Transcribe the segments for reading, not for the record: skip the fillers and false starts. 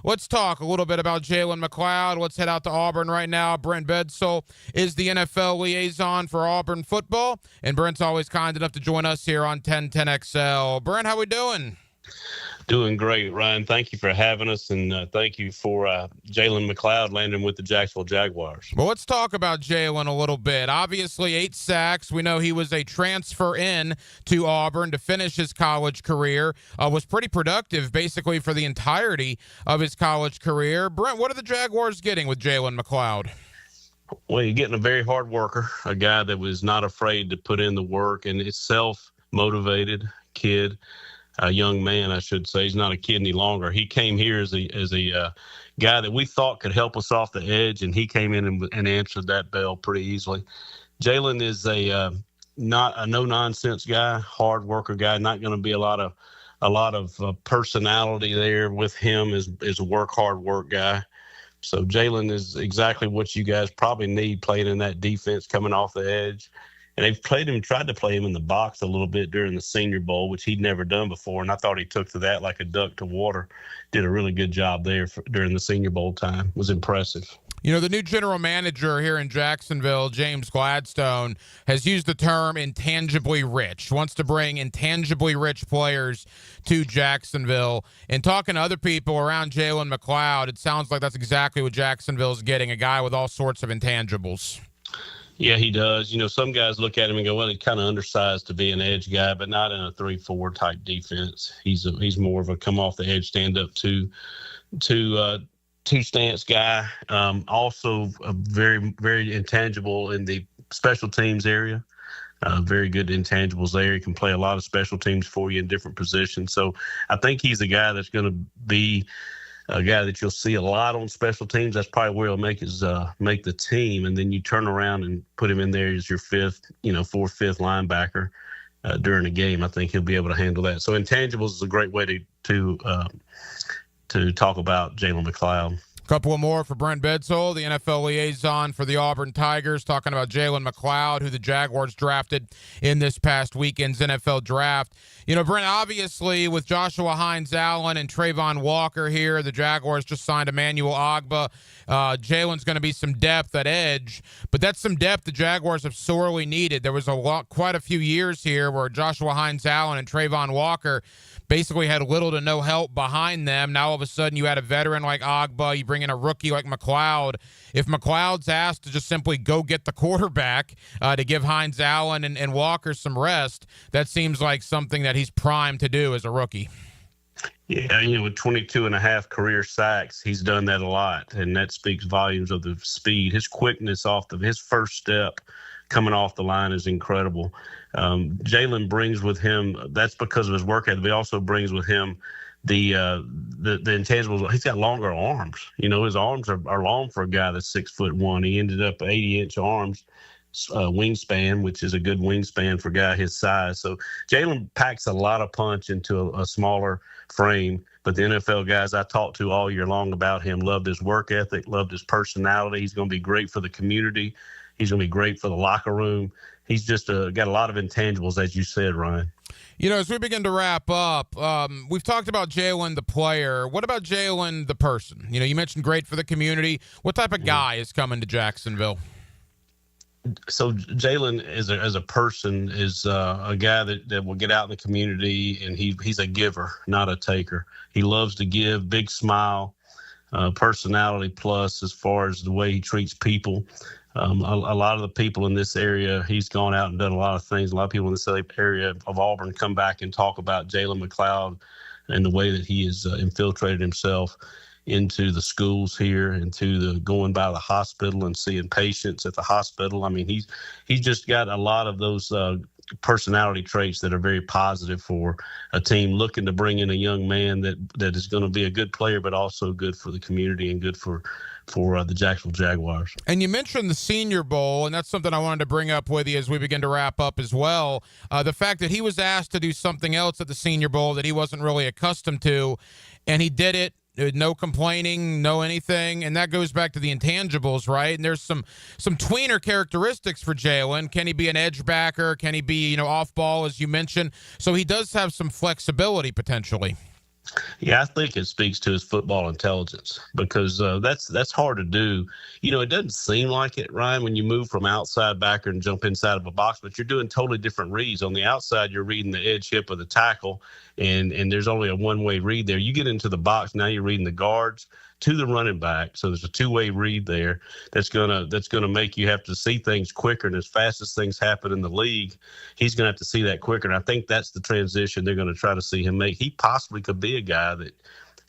let's talk a little bit about Jalen McLeod. Let's head out to Auburn right now. Brendt Bedsole is the NFL liaison for Auburn football, and Brent's always kind enough to join us here on 1010XL. Brent, how we doing? Doing great, Ryan. Thank you for having us, and thank you for Jalen McLeod landing with the Jacksonville Jaguars. Well, let's talk about Jalen a little bit. Obviously, 8 sacks. We know he was a transfer in to Auburn to finish his college career. Was pretty productive, basically, for the entirety of his college career. Brent, what are the Jaguars getting with Jalen McLeod? Well, you're getting a very hard worker, a guy that was not afraid to put in the work, and is self-motivated kid. A young man, I should say. He's not a kid any longer. He came here as a guy that we thought could help us off the edge, and he came in and answered that bell pretty easily. Jalen is not a no-nonsense guy, hard worker guy. Not going to be a lot of personality there with him. Is a hard work guy. So Jalen is exactly what you guys probably need playing in that defense coming off the edge. And they've tried to play him in the box a little bit during the Senior Bowl, which he'd never done before. And I thought he took to that like a duck to water. Did a really good job there during the Senior Bowl time. Was impressive. You know, the new general manager here in Jacksonville, James Gladstone, has used the term intangibly rich, wants to bring intangibly rich players to Jacksonville. And talking to other people around Jalen McLeod, it sounds like that's exactly what Jacksonville's getting, a guy with all sorts of intangibles. Yeah, he does. You know, some guys look at him and go, well, he's kind of undersized to be an edge guy, but not in a 3-4 type defense. He's more of a come off the edge, stand up two stance guy. Also very, very intangible in the special teams area. Very good intangibles there. He can play a lot of special teams for you in different positions. So I think he's a guy that's going to be a guy that you'll see a lot on special teams. That's probably where he'll make the team. And then you turn around and put him in there as your fourth, fifth linebacker during a game. I think he'll be able to handle that. So intangibles is a great way to talk about Jalen McLeod. Couple more for Brendt Bedsole, the NFL liaison for the Auburn Tigers, talking about Jalen McLeod, who the Jaguars drafted in this past weekend's NFL draft. You know, Brent, obviously with Joshua Hines-Allen and Trayvon Walker here, the Jaguars just signed Emmanuel Ogbah. Jalen's going to be some depth at edge, but that's some depth the Jaguars have sorely needed. There was quite a few years here where Joshua Hines-Allen and Trayvon Walker basically had little to no help behind them. Now all of a sudden you had a veteran like Ogbah, you bring in a rookie like McLeod. If McLeod's asked to just simply go get the quarterback to give Hines-Allen and Walker some rest, that seems like something that he's primed to do as a rookie. Yeah, with 22 and a half career sacks, he's done that a lot, and that speaks volumes of the speed. His quickness his first step coming off the line is incredible. Jalen brings with him, that's because of his work ethic, but he also brings with him the intangibles. He's got longer arms. His arms are long for a guy that's 6'1". He ended up 80-inch arms, wingspan, which is a good wingspan for a guy his size. So Jalen packs a lot of punch into a smaller frame. But the NFL guys I talked to all year long about him loved his work ethic, loved his personality. He's going to be great for the community. He's going to be great for the locker room. He's just got a lot of intangibles, as you said, Ryan. As we begin to wrap up, we've talked about Jalen, the player. What about Jalen, the person? You mentioned great for the community. What type of guy is coming to Jacksonville? So Jalen, as a person, is a guy that will get out in the community, and he's a giver, not a taker. He loves to give, big smile, personality plus as far as the way he treats people. A lot of the people in this area, he's gone out and done a lot of things. A lot of people in this area of Auburn come back and talk about Jalen McLeod and the way that he has infiltrated himself into the schools here, into the going by the hospital and seeing patients at the hospital. I mean, he's just got a lot of those personality traits that are very positive for a team looking to bring in a young man that is going to be a good player, but also good for the community and good for the Jacksonville Jaguars. And you mentioned the Senior Bowl, and that's something I wanted to bring up with you as we begin to wrap up as well. The fact that he was asked to do something else at the Senior Bowl that he wasn't really accustomed to, and he did it. No complaining, no anything, and that goes back to the intangibles, right? And there's some tweener characteristics for Jalen. Can he be an edge backer? Can he be, off ball, as you mentioned? So he does have some flexibility potentially. Yeah, I think it speaks to his football intelligence because that's hard to do. It doesn't seem like it, Ryan, when you move from outside backer and jump inside of a box, but you're doing totally different reads. On the outside, you're reading the edge hip of the tackle, and there's only a one-way read there. You get into the box, now you're reading the guards to the running back. So there's a two-way read there that's gonna make you have to see things quicker. And as fast as things happen in the league, he's gonna have to see that quicker. And I think that's the transition they're gonna try to see him make. He possibly could be a guy that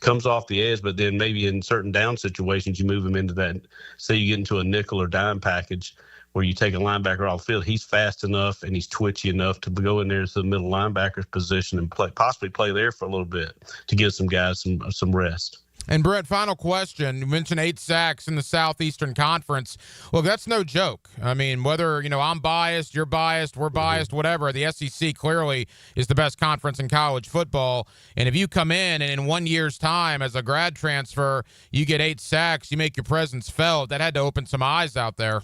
comes off the edge, but then maybe in certain down situations you move him into that. Say you get into a nickel or dime package where you take a linebacker off the field. He's fast enough and he's twitchy enough to go in there to the middle linebacker position and possibly play there for a little bit to give some guys some rest. And Brett, final question. You mentioned 8 sacks in the Southeastern Conference. Look, that's no joke. I mean, whether, I'm biased, you're biased, we're biased, whatever, the SEC clearly is the best conference in college football. And if you come in and in 1 year's time as a grad transfer, you get 8 sacks, you make your presence felt, that had to open some eyes out there.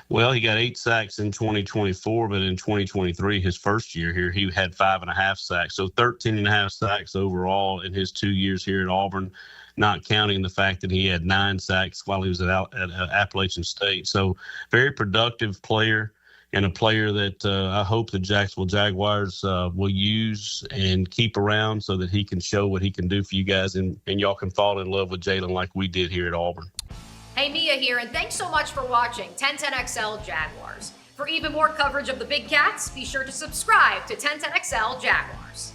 Well, he got 8 sacks in 2024, but in 2023, his first year here, he had 5.5 sacks. So 13.5 sacks overall in his 2 years here at Auburn, not counting the fact that he had 9 sacks while he was at Appalachian State. So very productive player and a player that I hope the Jacksonville Jaguars will use and keep around so that he can show what he can do for you guys and y'all can fall in love with Jalen like we did here at Auburn. Hey, Mia here, and thanks so much for watching 1010XL Jaguars. For even more coverage of the Big Cats, be sure to subscribe to 1010XL Jaguars.